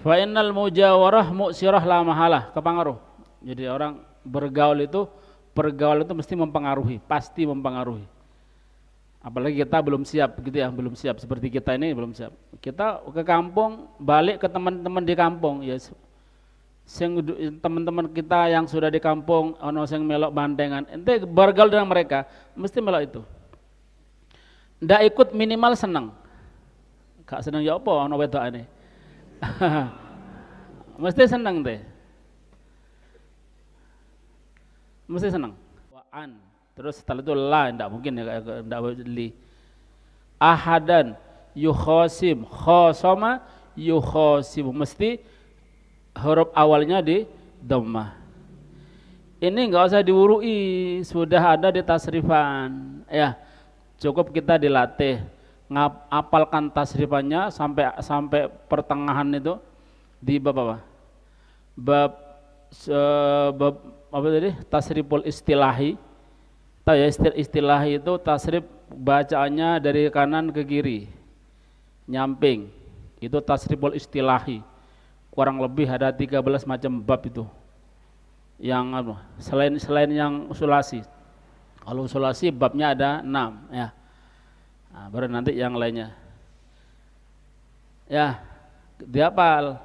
Fa innal mujawarah mu'sirah la mahalah, kepengaruh. Jadi orang bergaul itu, pergaul itu mesti mempengaruhi, pasti mempengaruhi. Apalagi kita belum siap gitu ya, belum siap seperti kita ini belum siap. Kita ke kampung, balik ke teman-teman di kampung, ya teman-teman kita yang sudah di kampung ono sing melok bandengan, ente bergaul dengan mereka, mesti melok itu. Ndak ikut minimal seneng. Gak seneng ya apa ono wedokane. Mesti seneng teh. Mesti seneng. Waan. Terus setelah itu la, enggak mungkin ya, enggak li. Ahadan yukhosim, khosoma yukhosim, mesti huruf awalnya di dhammah. Ini enggak usah diwurui, sudah ada di tasrifan. Ya, cukup kita dilatih ngapalkan tasrifannya sampai pertengahan itu di bab apa? Bab apa tadi? Tasriful istilahi. Tahu ya, istilahi itu tasrif bacaannya dari kanan ke kiri, nyamping. Itu tasriful istilahi. Kurang lebih ada 13 macam bab itu. Yang apa? Selain yang usulasi. Kalau usulasi babnya ada 6 ya. Nah, baru nanti yang lainnya. Ya, dihafal.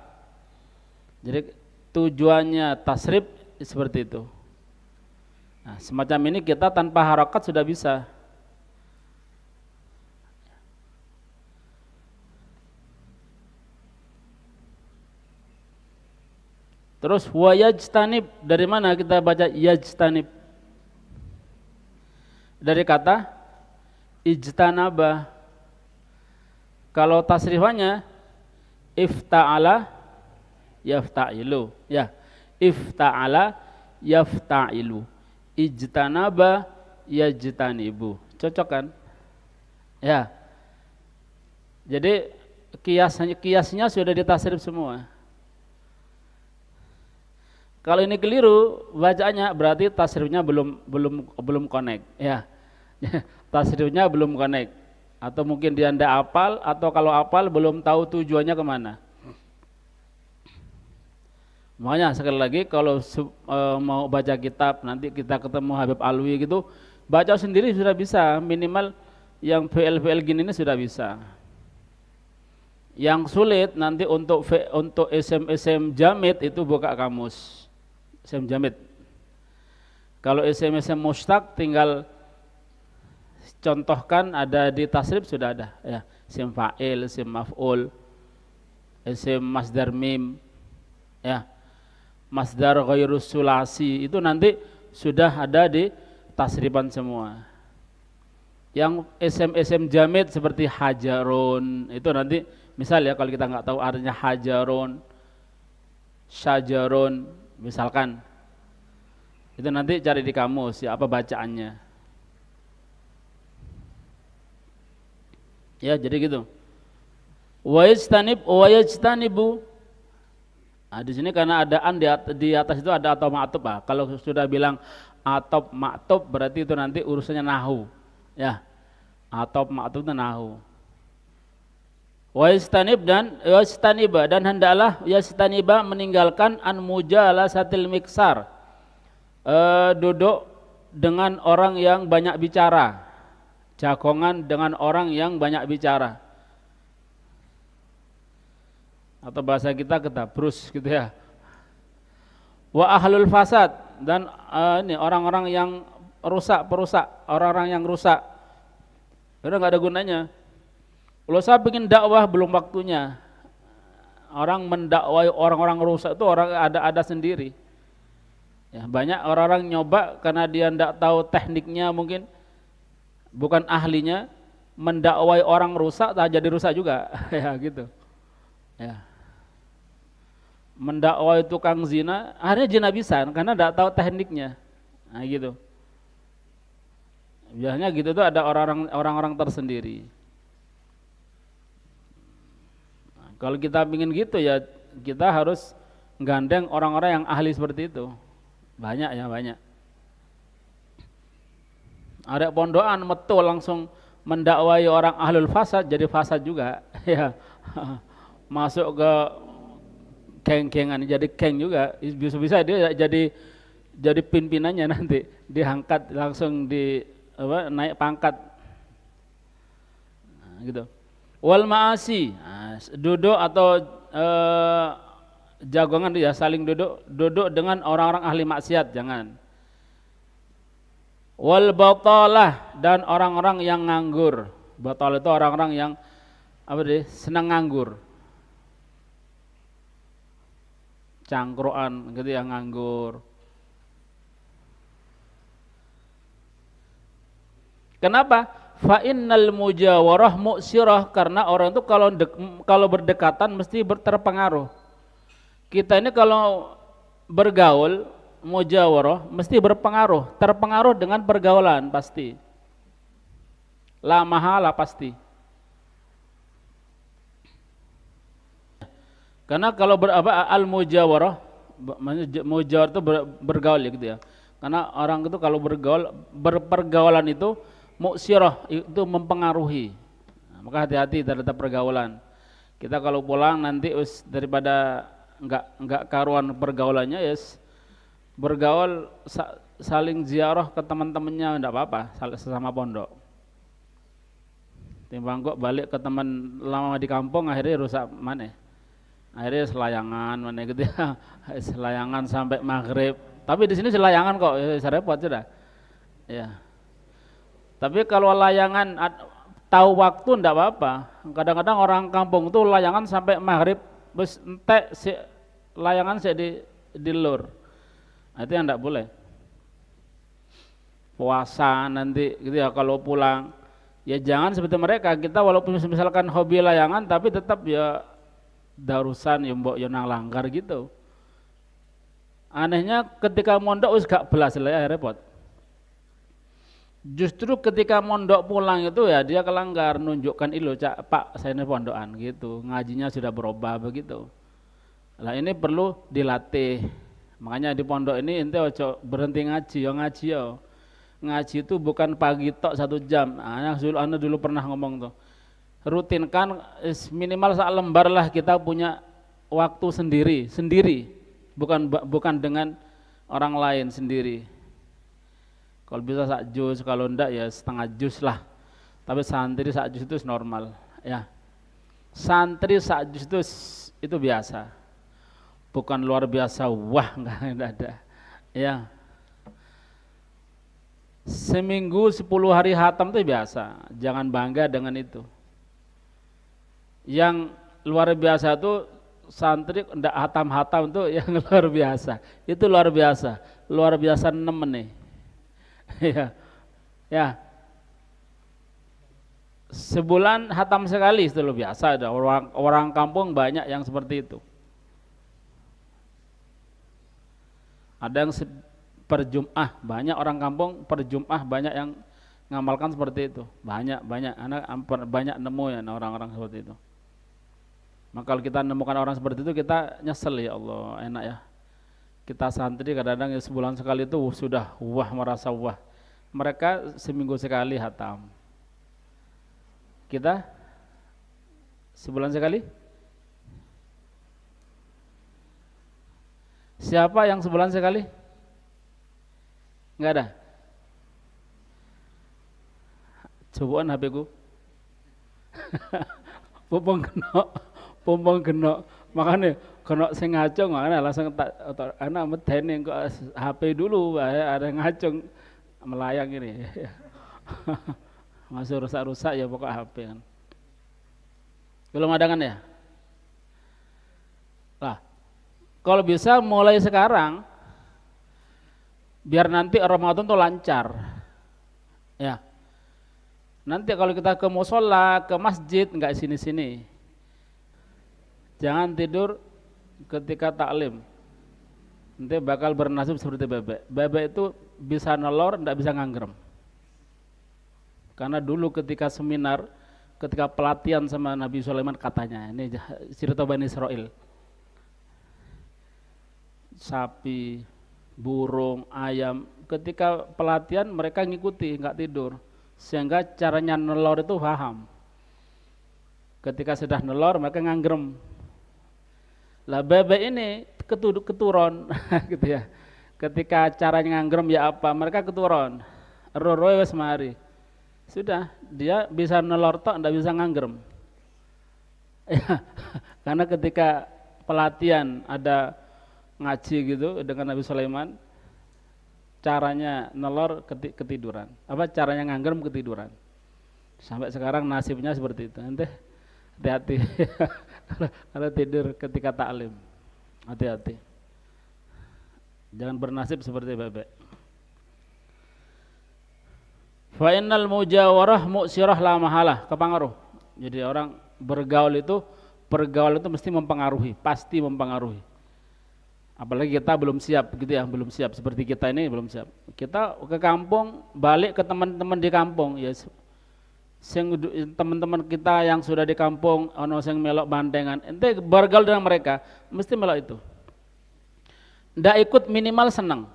Jadi tujuannya tasrif seperti itu. Nah, semacam ini kita tanpa harokat sudah bisa. Terus wa yajtanib, dari mana kita baca yajtanib? Dari kata ijtanaba. Kalau tasrifannya ifta'ala yafta'ilu, ya. Ifta'ala yafta'ilu. Ijtanaba yajtanibu. Cocok kan? Ya. Jadi kiasnya sudah ditasrif semua. Kalau ini keliru bacaannya berarti tasrifnya belum connect, ya. Tasrifnya belum connect, atau mungkin dia ndak hafal, atau kalau hafal belum tahu tujuannya kemana. Makanya sekali lagi kalau mau baca kitab, nanti kita ketemu Habib Alwi gitu, baca sendiri sudah bisa, minimal yang VL gini ini sudah bisa. Yang sulit nanti untuk SM jamid itu buka kamus. SM jamid. Kalau SM mustaq tinggal contohkan, ada di tasrif sudah ada ya. SM fa'il, SM maf'ul, SM masdar mim, ya. Masdar ghairus sulasi itu nanti sudah ada di tasrifan semua. Yang SM jamid seperti hajarun itu nanti, misal ya, kalau kita nggak tahu artinya hajarun, syajarun misalkan, itu nanti cari di kamus ya apa bacaannya. Ya, jadi gitu. Wa yajtanibu. Nah, di sini karena ada an di atas itu ada atau ma'tub. Ah. Kalau sudah bilang atau ma'tub berarti itu nanti urusannya nahu. Ya. Atau ma'tub itu nahu. Wa yastaniba dan hendaklah yastaniba meninggalkan an mujalasatil miksar. Duduk dengan orang yang banyak bicara. Jagongan dengan orang yang banyak bicara. Atau bahasa kita ketabrus gitu ya. Wa ahlul fasad, dan ini orang-orang yang perusak, orang-orang yang rusak. Udah nggak ada gunanya. Kalau saya bikin dakwah belum waktunya. Orang mendakwai orang-orang rusak itu orang ada sendiri. Ya, banyak orang-orang nyoba karena dia tidak tahu tekniknya, mungkin bukan ahlinya, mendakwai orang rusak tak jadi rusak juga. Ya gitu. Ya. Mendakwai tukang zina, akhirnya zina bisa karena tidak tahu tekniknya. Nah gitu. Biasanya gitu tuh ada orang-orang tersendiri. Nah, kalau kita ingin gitu ya kita harus gandeng orang-orang yang ahli seperti itu. Banyak ya, banyak. Ada pondokan metu langsung mendakwai orang ahlul fasad, jadi fasad juga. Ya. Masuk ke geng-gengan, jadi geng juga, bisa-bisa dia jadi pimpinannya nanti, diangkat langsung di apa, naik pangkat, nah, gitu. Wal ma'asi, nah, duduk atau jagongan dia saling duduk dengan orang-orang ahli maksiat, jangan. Wal batalah, dan orang-orang yang nganggur. Batal itu orang-orang yang apa deh, senang nganggur, cangkruan gitu yang nganggur. Kenapa? Fa innal mujawarah mu'sirah, karena orang itu kalau berdekatan mesti terpengaruh. Kita ini kalau bergaul mujawarah mesti terpengaruh dengan pergaulan pasti. La mahala pasti. Karena kalau al mujawarah, mujawarah itu bergaul ya gitu ya. Karena orang itu kalau berpergaulan itu muksirah, itu mempengaruhi. Nah, maka hati-hati terhadap pergaulan. Kita kalau pulang nanti daripada enggak karuan pergaulannya, yes, bergaul saling ziarah ke teman-temannya enggak apa-apa, sesama pondok. Timbang kok balik ke teman lama di kampung akhirnya rusak mana? Akhirnya selayangan mana gitu ya. Selayangan sampai maghrib. Tapi di sini selayangan kok, ya, repot sudah. Ya. Tapi kalau layangan tahu waktu enggak apa-apa. Kadang-kadang orang kampung tuh layangan sampai maghrib, terus entek si layangan di lur. Nah, itu yang enggak boleh. Puasa nanti gitu ya kalau pulang. Ya jangan seperti mereka, kita walaupun misalkan hobi layangan tapi tetap ya darusan ya mbok ya nang langgar gitu. Anehnya ketika mondok wis gak belas ya repot. Justru ketika mondok pulang itu ya dia kelanggar, nunjukkan ilo cak pak saya ini pondokan gitu, ngajinya sudah berubah begitu. Lah ini perlu dilatih. Makanya di pondok ini ente ojo berhenti ngaji ya. Ngaji itu bukan pagi tok 1 jam. Anda dulu pernah ngomong tuh. Rutinkan minimal 1 lembar lah kita punya waktu sendiri. Bukan dengan orang lain sendiri. Kalau bisa 1 juz, kalau enggak ya setengah juz lah. Tapi santri 1 juz itu normal, ya. Santri 1 juz itu biasa. Bukan luar biasa, wah enggak ada. Ya. Seminggu 10 hari hatam itu biasa, jangan bangga dengan itu. Yang luar biasa itu santri ndak hatam-hatam itu yang luar biasa. Itu luar biasa 6 nih. Ya. Sebulan hatam sekali itu luar biasa. Ada orang kampung banyak yang seperti itu. Ada yang per Jum'ah, banyak orang kampung per Jum'ah banyak yang ngamalkan seperti itu. Banyak banyak nemu ya orang-orang seperti itu. Maka kalau kita nemukan orang seperti itu kita nyesel, ya Allah, enak ya. Kita santri kadang-kadang ya sebulan sekali itu sudah merasa wah. Mereka seminggu sekali hatam. Kita sebulan sekali? Siapa yang sebulan sekali? Enggak ada. Cobaan HP ku. Pompong genok. Makanya kena sing ngacung, makanya langsung anak medeni kok HP dulu, ada ngacung melayang ini. Masih rusak-rusak ya pokok HP kan. Belum ada kan ya? Lah, kalau bisa mulai sekarang biar nanti Ramadan tuh lancar. Ya. Nanti kalau kita ke musola, ke masjid enggak sini-sini. Jangan tidur ketika taklim. Nanti bakal bernasib seperti bebek. Bebek itu bisa nelor, enggak bisa nganggrem. Karena dulu ketika seminar, ketika pelatihan sama Nabi Sulaiman katanya, ini cerita Bani Israel. Sapi, burung, ayam, ketika pelatihan mereka ngikuti, enggak tidur, sehingga caranya nelor itu paham. Ketika sudah nelor mereka nganggrem. Lah bebek ini keturun gitu ya. Ketika caranya nganggrem ya apa, mereka keturun. Roroy wes mari. Sudah, dia bisa nelor tok, ndak bisa nganggrem. Ya, karena ketika pelatihan ada ngaji gitu dengan Nabi Sulaiman, caranya nelor ketiduran. Apa caranya nganggrem ketiduran. Sampai sekarang nasibnya seperti itu. Nanti hati-hati kalau tidur ketika taklim. Hati-hati. Jangan bernasib seperti bebek. Fa innal mujawarah mu'sirah la mahalah, kepengaruh. Jadi orang bergaul itu, pergaulan itu mesti mempengaruhi, pasti mempengaruhi. Apalagi kita belum siap gitu ya, belum siap seperti kita ini belum siap. Kita ke kampung, balik ke teman-teman di kampung, ya teman-teman kita yang sudah di kampung ono sing melok bandengan, ente bergaul dengan mereka, mesti melok itu. Ndak ikut minimal senang.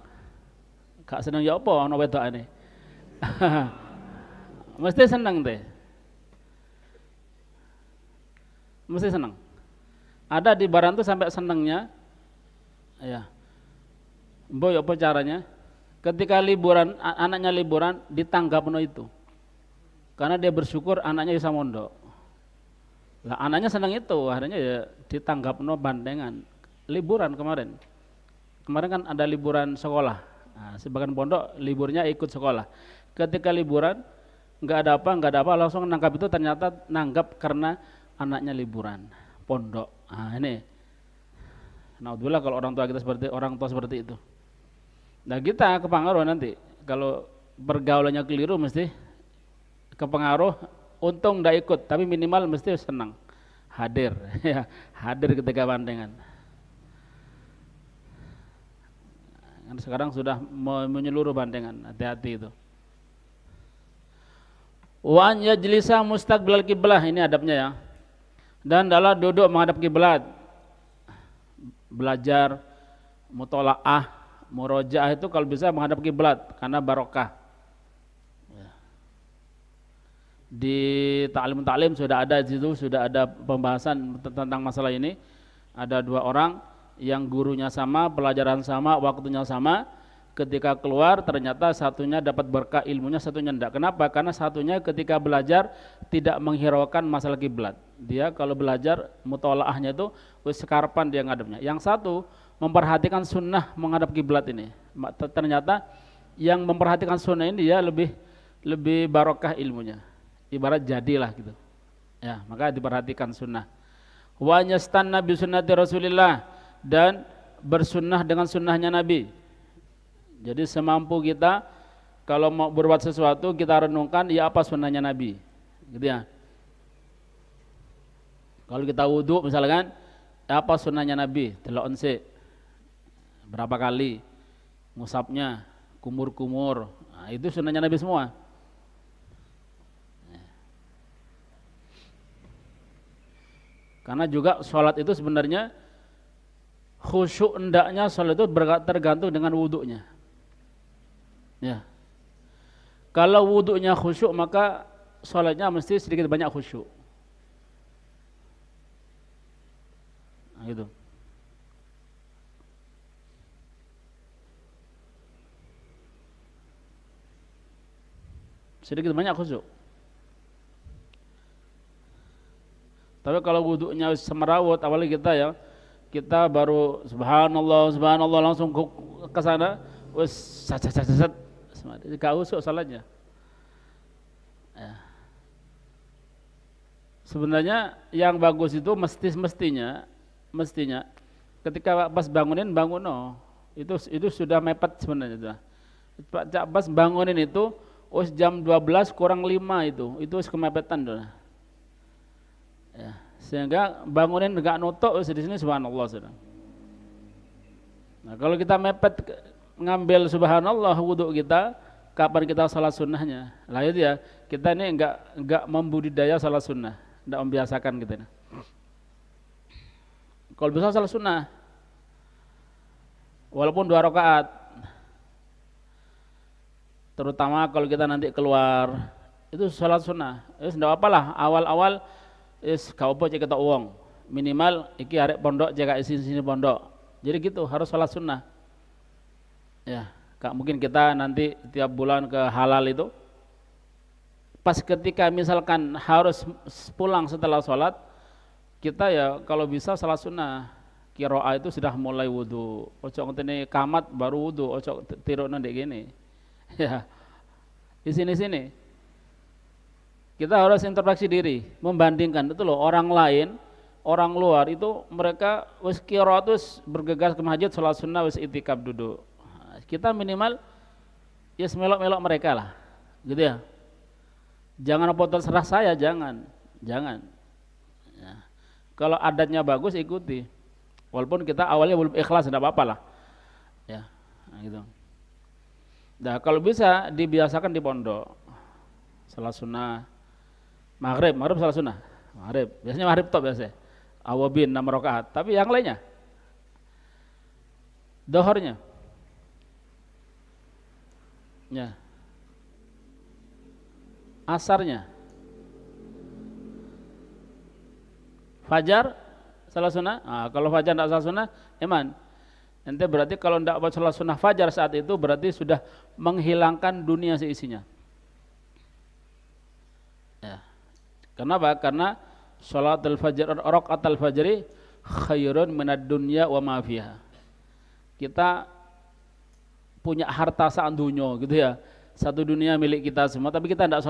Gak senang ya apa ono wedokane. Mesti senang deh. Mesti senang. Ada di Baran tuh sampai senangnya, ya. Boy apa caranya? Ketika liburan, anaknya liburan ditanggap no itu. Karena dia bersyukur anaknya bisa mondok. Lah anaknya senang itu, akhirnya ya ditanggap no bandengan. Liburan kemarin. Kemarin kan ada liburan sekolah. Nah, sebagian pondok liburnya ikut sekolah. Ketika liburan nggak ada apa, langsung nangkap itu ternyata nanggap karena anaknya liburan pondok. Nah ini, naudzubillah kalau orang tua kita seperti itu. Nah kita kepengaruh nanti kalau pergaulannya keliru mesti kepengaruh. Untung nggak ikut, tapi minimal mesti senang hadir, ya hadir ketika bandengan. Sekarang sudah menyeluruh bandengan, hati-hati itu. Wa an yajlisa mustaqbilal qiblah, ini adabnya ya. Dan adalah duduk menghadap kiblat. Belajar mutolaah, murojaah itu kalau bisa menghadap kiblat karena barokah. Di taklim sudah ada di situ, sudah ada pembahasan tentang masalah ini. Ada dua orang yang gurunya sama, pelajaran sama, waktunya sama. Ketika keluar ternyata satunya dapat berkah ilmunya, satunya tidak. Kenapa? Karena satunya ketika belajar tidak menghiraukan masalah kiblat. Dia kalau belajar mutolaahnya itu sekarpan dia ngadepnya. Yang satu memperhatikan sunnah menghadap kiblat ini. Ternyata yang memperhatikan sunnah ini dia lebih barokah ilmunya. Ibarat jadilah gitu. Ya, maka diperhatikan sunnah. Wa yastanna bi sunnati Rasulillah, dan bersunnah dengan sunnahnya Nabi. Jadi semampu kita kalau mau berbuat sesuatu kita renungkan ya apa sunnahnya Nabi, gitu ya. Kalau kita wudhu misalkan apa sunnahnya Nabi, delok ensik berapa kali, ngusapnya, kumur-kumur, nah, itu sunnahnya Nabi semua. Karena juga sholat itu sebenarnya khusyuk endaknya sholat itu tergantung dengan wudhunya. Ya. Kalau wudhunya khusyuk maka sholatnya mesti sedikit banyak khusyuk. Nah, gitu. Sedikit banyak khusyuk. Tapi kalau wudhunya semerawut, awalnya kita ya, kita baru subhanallah langsung ke sana, wes sat gak usuk salatnya. Ya. Sebenarnya yang bagus itu mestinya ketika pas bangun no, itu sudah mepet sebenarnya. Pas bangunin itu jam 12 kurang 5 itu kemepetan tuh. Ya, sehingga bangunin enggak nutuk di sini subhanallah sudah. Nah, kalau kita mepet ngambil subhanallah wudhu kita, kapan kita salat sunnahnya? Lah itu ya, kita ini enggak membudidaya salat sunnah, enggak membiasakan gitu. Kalau bisa salat sunnah, walaupun 2 rakaat, terutama kalau kita nanti keluar, itu salat sunnah. Enggak apalah, awal-awal gak apa cek kita uang. minimal iki arek pondok jaga sini pondok. Jadi gitu harus sholat sunnah. Ya, Kak, mungkin kita nanti tiap bulan ke halal itu, pas ketika misalkan harus pulang setelah sholat, kita ya kalau bisa sholat sunnah. Kiroa itu sudah mulai wudu. Ojo ngenteni kamat baru wudu. Ojo tiru nanti gini. Ya, di sini kita harus introspeksi diri, membandingkan itu loh orang lain, orang luar itu mereka wis kiroa terus bergegas ke masjid sholat sunnah wis itikaf duduk. Kita minimal ya semelok-melok mereka lah, gitu ya. Jangan apa terserah saya, jangan. Ya. Kalau adatnya bagus ikuti. Walaupun kita awalnya belum ikhlas, tidak apa-apa lah. Ya, gitu. Nah, kalau bisa dibiasakan di pondok. Salat sunnah. Maghrib salat sunnah. Maghrib, biasanya maghrib top biasanya. Awabin 6 rakaat, tapi yang lainnya. Dohornya. Ya. Asarnya. Fajar salat sunnah. Nah, kalau fajar tidak salat sunnah, iman. Nanti berarti kalau tidak buat salat sunnah fajar saat itu berarti sudah menghilangkan dunia seisinya. Ya. Kenapa? Karena salatul fajr, rakaatul fajri khairun minad dunya wa ma fiha. Kita punya harta sak dunya gitu ya. Satu dunia milik kita semua, tapi kita tidak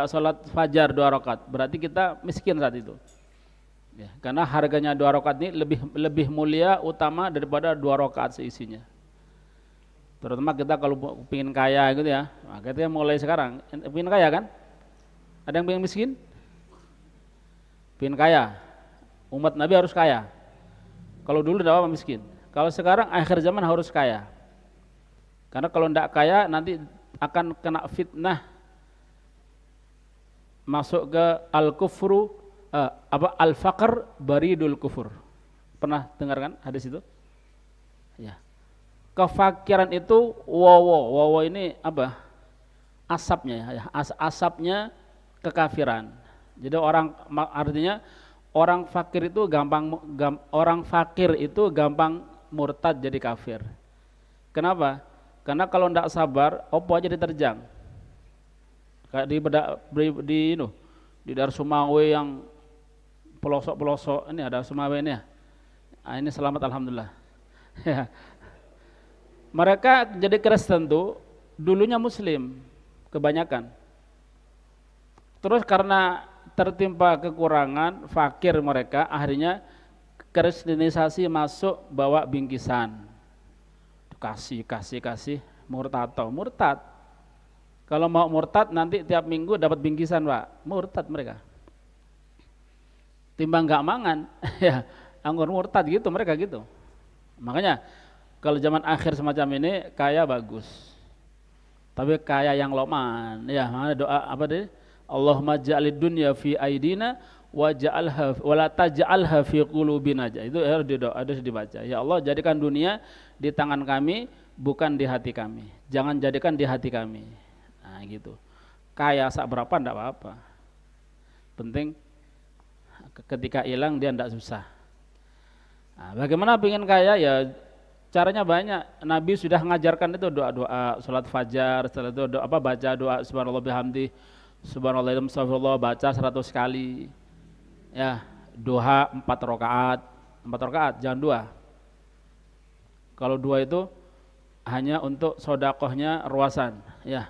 salat fajar 2 rakaat. Berarti kita miskin saat itu. Ya, karena harganya 2 rakaat ini lebih mulia utama daripada 2 rakaat seisinya. Terutama kita kalau ingin kaya gitu ya, nah, kita mulai sekarang ingin kaya kan? Ada yang ingin miskin? Ingin kaya. Umat Nabi harus kaya. Kalau dulu tidak apa miskin. Kalau sekarang akhir zaman harus kaya. Karena kalau tidak kaya nanti akan kena fitnah masuk ke al-kufru. Al-faqr baridul kufur. Pernah dengar kan hadis itu? Ya. Kefakiran itu wawo ini apa? Asapnya ya, asapnya kekafiran. Jadi artinya orang fakir itu gampang murtad jadi kafir. Kenapa? Karena kalau tidak sabar, opo aja diterjang. Kayak di Dar Sumawe yang pelosok-pelosok ini ada Sumawe ini ya. Nah, ini selamat alhamdulillah. Ya. Mereka jadi Kristen tuh dulunya Muslim kebanyakan. Terus karena tertimpa kekurangan fakir mereka, akhirnya kristenisasi masuk bawa bingkisan. Kasih murtad. Kalau mau murtad nanti tiap minggu dapat bingkisan, Pak. Murtad mereka. Timbang nggak mangan, ya anggur murtad gitu mereka gitu. Makanya kalau zaman akhir semacam ini kaya bagus, tapi kaya yang loman, ya mana doa apa deh? Allahumma ja'alid dunya fi aidina wa ja'alha wa la taj'alha fi qulubina. Itu harus dibaca. Ya Allah, jadikan dunia di tangan kami, bukan di hati kami. Jangan jadikan di hati kami. Nah gitu. Kaya sak berapa enggak apa-apa. Penting ketika hilang dia tidak susah. Nah, bagaimana pengen kaya ya caranya banyak. Nabi sudah mengajarkan itu doa-doa salat fajar, setelah itu baca doa subhanallah bihamdi, subhanallah astagfirullah baca 100 kali. Ya, duha 4 rakaat, jangan 2. Kalau 2 itu hanya untuk sodakohnya ruasan, ya.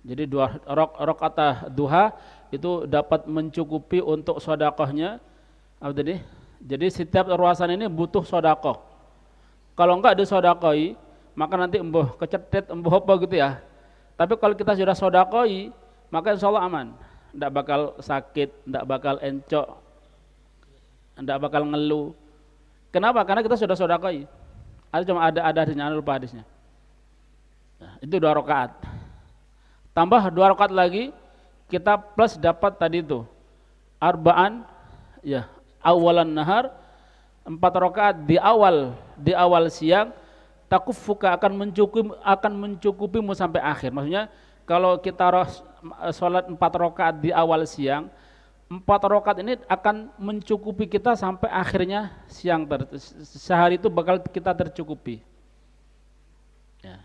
Jadi 2 rakaat duha itu dapat mencukupi untuk sodakohnya. Apa tadi? Jadi setiap ruasan ini butuh sodakoh. Kalau enggak disodakoi, maka nanti embuh kecetet, embuh apa gitu ya. Tapi kalau kita sudah sodakoi, maka insya Allah aman. Tidak bakal sakit, tidak bakal encok, tidak bakal ngeluh. Kenapa? Karena kita sudah sodakoi. Ada hadisnya, lupa hadisnya. Nah, itu 2 rakaat. Tambah 2 rakaat lagi, kita plus dapat tadi itu arba'an ya awalan nahar 4 rakaat di awal siang, takuffuka akan mencukupimu sampai akhir. Maksudnya kalau kita sholat 4 rakaat di awal siang, 4 rakaat ini akan mencukupi kita sampai akhirnya siang, sehari itu bakal kita tercukupi. Ya.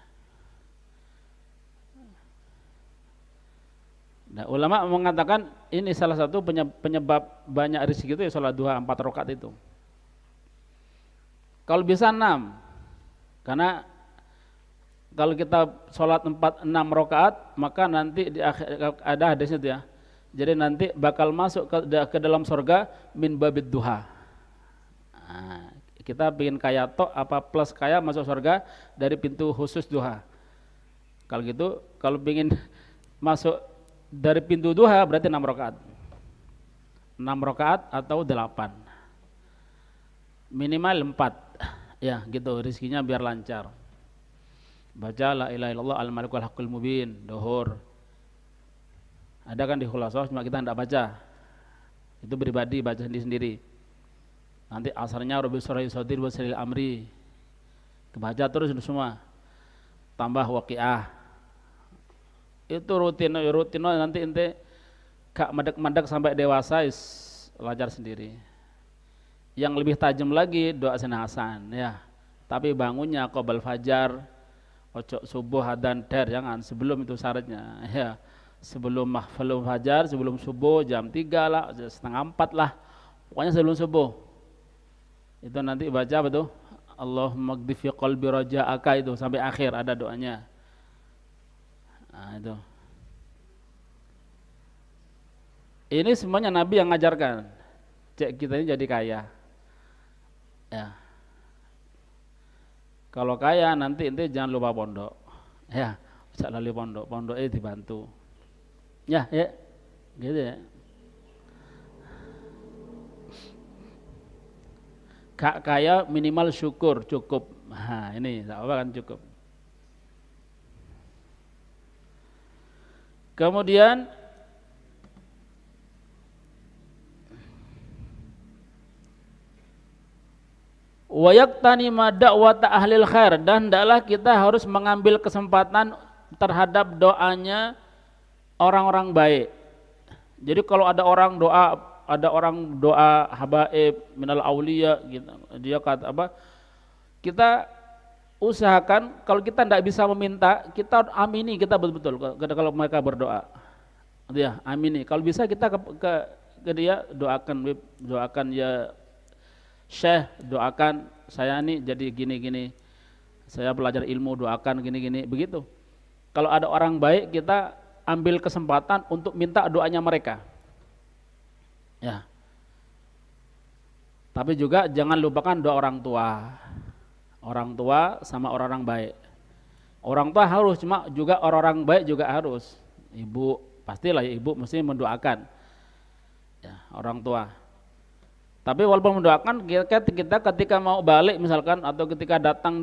Nah, ulama mengatakan ini salah satu penyebab banyak rezeki itu ya sholat duha 4 rakaat itu. Kalau bisa 6, karena kalau kita sholat 6 rakaat maka nanti di akhir ada hadisnya itu ya. Jadi nanti bakal masuk ke dalam surga min babid duha. Nah, kita bikin kaya tok apa plus kaya masuk surga dari pintu khusus duha. Kalau gitu, kalau ingin masuk dari pintu duha berarti 6 rakaat. 6 rakaat atau 8. Minimal 4. Ya, gitu rezekinya biar lancar. Baca la ilaha illallah al-malikul haqqul mubin, duhur. Ada kan di Khulasah, cuma kita tidak baca. Itu pribadi, baca sendiri-sendiri. Nanti asarnya Rabbi Surah Yusadir wa Salil Amri. Kebaca terus itu semua. Tambah waqiah. Itu rutin nanti ente gak madek-madek sampai dewasa belajar sendiri. Yang lebih tajam lagi doa senasan ya. Tapi bangunnya qabl fajar, ojo subuh adzan der, jangan sebelum itu syaratnya ya. Sebelum fajar, sebelum subuh jam 3 lah, setengah 4 lah. Pokoknya sebelum subuh. Itu nanti baca apa tuh? Allahumma ghdhi fi qalbi raja'aka, itu sampai akhir ada doanya. Nah, itu. Ini semuanya Nabi yang ngajarkan. Cek kita ini jadi kaya. Ya. Kalau kaya nanti ente jangan lupa pondok. Ya, jangan lupa pondok. Pondoknya dibantu. Ya, gitu ya. Kak kaya minimal syukur cukup. Nah, ini tak apa kan cukup. Kemudian wa yaqtanima da'wata ahlil khair, dan hendaklah kita harus mengambil kesempatan terhadap doanya orang-orang baik. Jadi kalau ada orang doa habaib minal auliya gitu, dia kata apa? Kita usahakan kalau kita tidak bisa meminta, kita amini, kita betul-betul kalau mereka berdoa. Ya, amini. Kalau bisa kita ke dia doakan ya Syekh, doakan saya nih jadi gini-gini. Saya belajar ilmu, doakan gini-gini, begitu. Kalau ada orang baik kita ambil kesempatan untuk minta doanya mereka. Ya. Tapi juga jangan lupakan doa orang tua. Orang tua sama orang-orang baik. Orang tua harus, cuma juga orang-orang baik juga harus. Ibu, pastilah ibu mesti mendoakan. Ya, orang tua. Tapi walaupun mendoakan, kita ketika mau balik misalkan atau ketika datang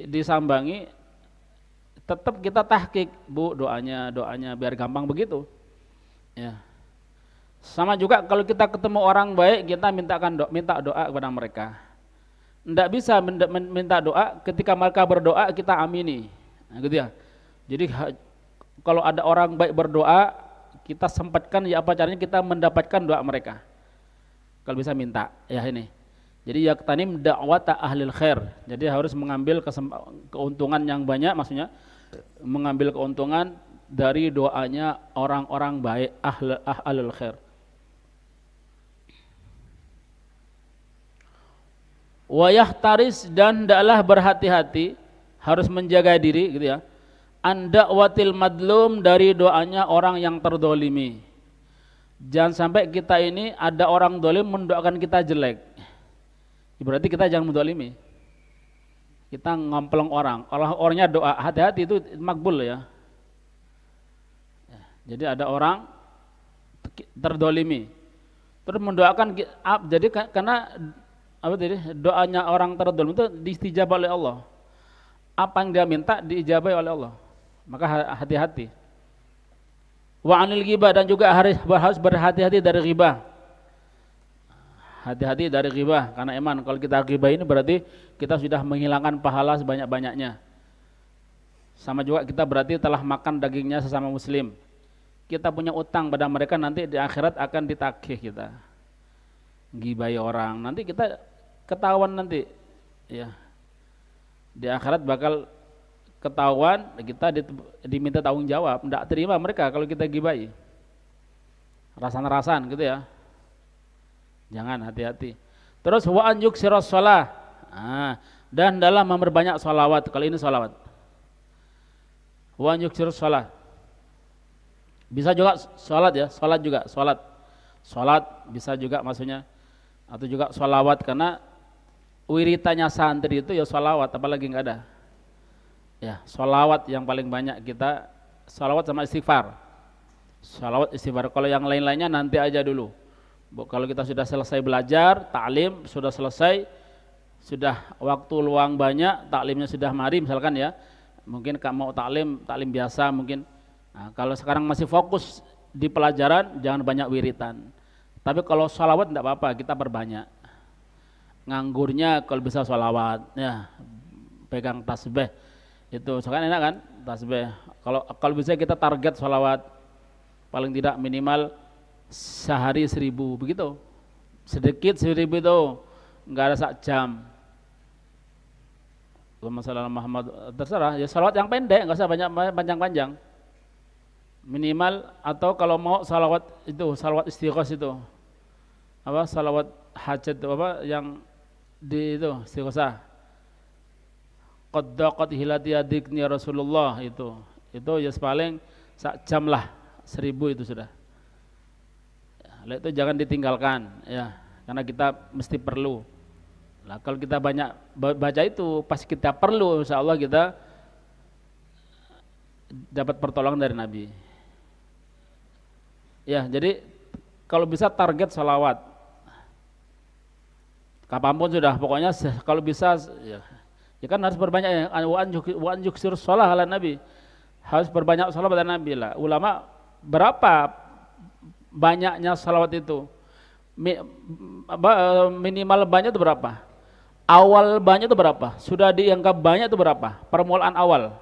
disambangi, tetap kita tahqiq, Bu, doanya biar gampang begitu. Ya. Sama juga kalau kita ketemu orang baik, kita minta doa kepada mereka. Tidak bisa minta doa ketika mereka berdoa kita amini. Nah, gitu ya. Jadi kalau ada orang baik berdoa, kita sempatkan ya apa caranya kita mendapatkan doa mereka. Kalau bisa minta, ya ini. Jadi yaqtanim da'wata ahlil khair. Jadi harus mengambil keuntungan yang banyak, maksudnya mengambil keuntungan dari doanya orang-orang baik ahlul khair. Wa yahtaris, dan hendaklah berhati-hati, harus menjaga diri gitu ya. An da'watil madlum, dari doanya orang yang terdolimi. Jangan sampai kita ini ada orang dolim mendoakan kita jelek. Berarti kita jangan mendolimi. Kita ngampleng orangnya doa, hati-hati itu makbul ya. Jadi ada orang terdolimi, terus mendoakan, jadi karena apa tadi doanya orang terdolimi itu diistijabah oleh Allah. Apa yang dia minta diijabai oleh Allah. Maka hati-hati. Wa anil ghibah, dan juga harus berhati-hati dari ghibah. Hati-hati dari ghibah, karena emang kalau kita ghibah ini berarti kita sudah menghilangkan pahala sebanyak-banyaknya. Sama juga kita berarti telah makan dagingnya sesama muslim. kita punya utang pada mereka, nanti di akhirat akan ditagih kita. Gibai orang, nanti kita ketahuan nanti, ya. Di akhirat bakal ketahuan, kita diminta tanggung jawab, tidak terima mereka kalau kita gibai. Rasan-rasan gitu ya. Jangan, hati-hati. Terus wa an yuksiras shalah. Dan dalam memperbanyak sholawat. Kalau ini sholawat. Wa an yuksiras shalah. Bisa juga sholat ya, sholat juga, sholat. Sholat bisa juga maksudnya. Atau juga sholawat, karena wiritannya santri itu ya sholawat, apalagi nggak ada. Ya, sholawat yang paling banyak kita, sholawat sama istighfar. Sholawat istighfar, kalau yang lain-lainnya nanti aja dulu. Kalau kita sudah selesai belajar, taklim sudah selesai, sudah waktu luang banyak, taklimnya sudah mari misalkan ya, mungkin kamu mau taklim biasa mungkin. Nah, kalau sekarang masih fokus di pelajaran, jangan banyak wiritan. Tapi kalau sholawat tidak apa-apa, kita perbanyak. Nganggurnya kalau bisa sholawat, ya pegang tasbih itu sekarang enak kan, tasbih. Kalau bisa kita target sholawat paling tidak minimal sehari 1000 begitu, sedikit 1000 itu nggak ada sak jam. Masalah Muhammad terserah ya, sholawat yang pendek, nggak usah banyak panjang-panjang minimal. Atau kalau mau sholawat itu, sholawat istighos itu apa, sholawat hajat itu apa yang di itu istighosah, qad daqat hilati adikni Rasulullah, itu ya paling sak jam lah, 1000 itu sudah. Ya, itu jangan ditinggalkan ya, karena kita mesti perlu. Nah, kalau kita banyak baca itu, pas kita perlu, insya Allah kita dapat pertolongan dari Nabi. Ya, jadi kalau bisa target sholawat, kapanpun sudah, pokoknya kalau bisa ya kan harus berbanyak ya. Wa an yuksir sholah ala Nabi, harus berbanyak sholawat pada Nabi lah. Ulama berapa banyaknya sholawat itu? Minimal banyak itu berapa? Awal banyak itu berapa? Sudah dianggap banyak itu berapa? Permulaan awal.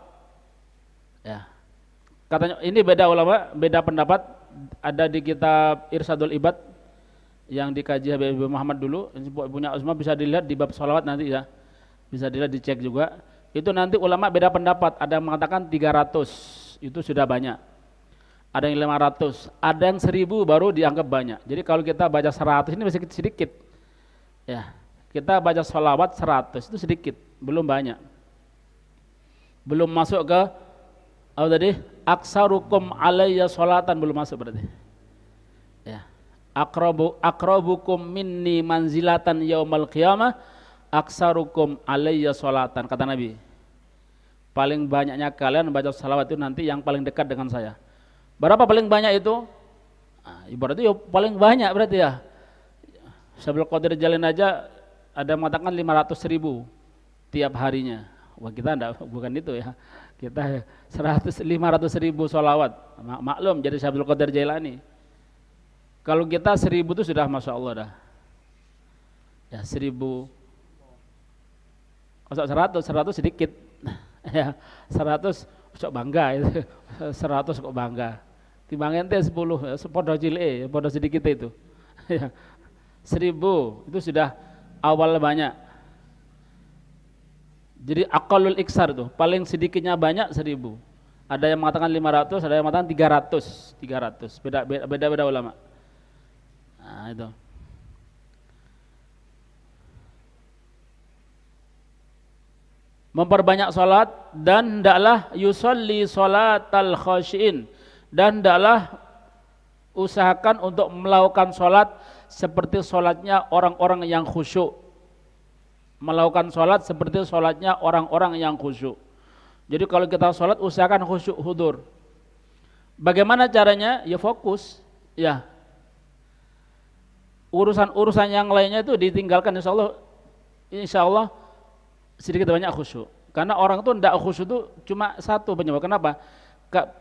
Ya. Katanya ini beda ulama, beda pendapat, ada di kitab Irsadul Ibad yang dikaji Habib Muhammad dulu, punya Usma, bisa dilihat di bab sholawat nanti ya. Bisa dilihat, dicek juga. Itu nanti ulama beda pendapat, ada yang mengatakan 300 itu sudah banyak. Ada yang 500, ada yang 1000 baru dianggap banyak. Jadi kalau kita baca 100 ini masih sedikit. Ya. Kita baca sholawat 100 itu sedikit, belum banyak. Belum masuk ke apa tadi? Aksarukum alayya sholatan, belum masuk berarti. Ya. Akrabukum minni manzilatan yaumal qiyamah aksarukum alayya sholatan, kata Nabi. Paling banyaknya kalian baca sholawat itu nanti yang paling dekat dengan saya. Berapa paling banyak itu? Nah, ibaratnya ya paling banyak berarti ya. Sabul Qadir Jalin aja ada yang mengatakan 500.000 tiap harinya. Wah, kita enggak, bukan itu ya. Kita 500.000 sholawat. Maklum jadi Sabul Qadir Jailani. Kalau kita 1000 itu sudah masya Allah dah. Ya 1000. Masuk 100 sedikit. Ya 100 sok bangga itu. 100 kok bangga. Timbang ente 10, podo cilik, podo sedikit itu. Ya. 1000 itu sudah awal banyak. Jadi aqallul iksar tuh, paling sedikitnya banyak 1000. Ada yang mengatakan 500, ada yang mengatakan 300. Beda ulama. Nah, itu. Memperbanyak salat, dan hendaklah yusolli salatal khasyin, dan hendaklah usahakan untuk melakukan salat seperti salatnya orang-orang yang khusyuk. Melakukan salat seperti salatnya orang-orang yang khusyuk. Jadi kalau kita salat usahakan khusyuk hudur. Bagaimana caranya? Ya fokus. Ya. Urusan-urusan yang lainnya itu ditinggalkan, insya Allah sedikit banyak khusyuk. Karena orang itu tidak khusyuk itu cuma satu penyebab. Kenapa?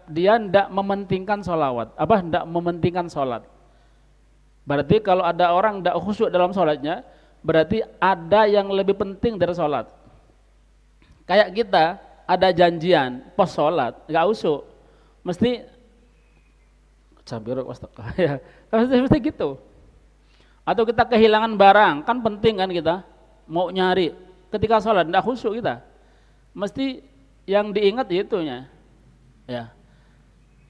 Dia tidak mementingkan sholawat. Tidak mementingkan sholat. Berarti kalau ada orang tidak khusyuk dalam sholatnya, berarti ada yang lebih penting dari sholat. Kayak kita ada janjian pos sholat, nggak khusyuk, mesti Cabirok wastakah ya. Mesti gitu. Atau kita kehilangan barang, kan penting kan kita mau nyari. Ketika sholat tidak khusyuk kita. Mesti yang diingat itunya. Ya.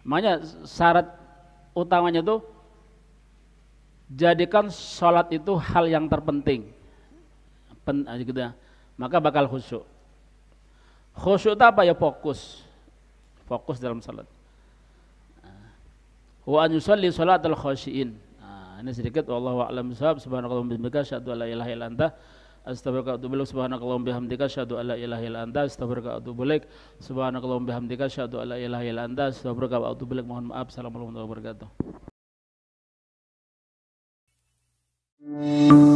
Makanya syarat utamanya tuh jadikan sholat itu hal yang terpenting. Gitu ya. Maka bakal khusyuk. Khusyuk itu apa ya? Fokus. Fokus dalam sholat. Wa an yusalli sholatal khashiin. Ini sedikit wallahu a'lam bishawab. Subhanakallahumma bihamdika asyhadu an la ilaha illa anta astaghfiruka wa atubu ilaik. Subhanakallahumma bihamdika asyhadu an la ilaha illa anta astaghfiruka wa atubu ilaik. Subhanakallahumma bihamdika asyhadu an la ilaha illa anta astaghfiruka wa atubu ilaik. Mohon maaf. Assalamualaikum warahmatullahi wabarakatuh.